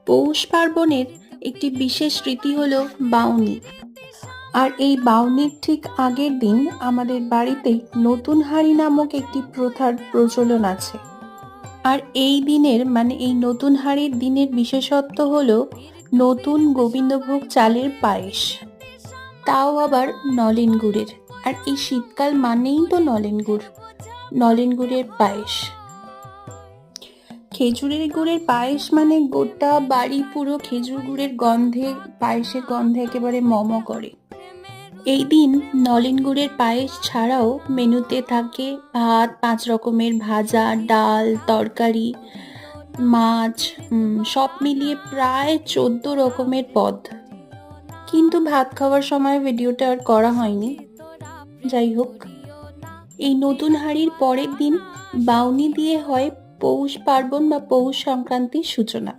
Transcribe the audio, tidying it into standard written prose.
পৌষ পার্বণের একটি বিশেষ রীতি হলো বাউনি। আর এই বাউনির ঠিক আগের দিন আমাদের বাড়িতে নতুন হাঁড়ি নামক একটি প্রথার প্রচলন আছে। আর এই দিনের এই নতুন হাঁড়ির দিনের বিশেষত্ব হলো নতুন গোবিন্দভোগ চালের পায়েস, তাও আবার নলেন গুড়ের। আর এই শীতকাল মানেই তো নলেন গুড়ের পায়েস। খেজুরের গুড়ের পায়েস মানে গোটা বাড়ি পুরো খেজুর গুড়ের গন্ধে, পায়েসের গন্ধে একেবারে মম করে। এই দিন নলেন গুড়ের পায়েস ছাড়াও মেনুতে থাকে ভাত, 5 রকমের ভাজা, ডাল, তরকারি, মাছ, সব মিলিয়ে প্রায় 14 রকমের পদ। কিন্তু ভাত খাওয়ার সময় ভিডিওটা আর করা হয়নি। যাই হোক, এই নতুন হাঁড়ির পরের দিন বাউনি দিয়ে হয় পৌষ পার্বণ বা পৌষ সংক্রান্তির সূচনা।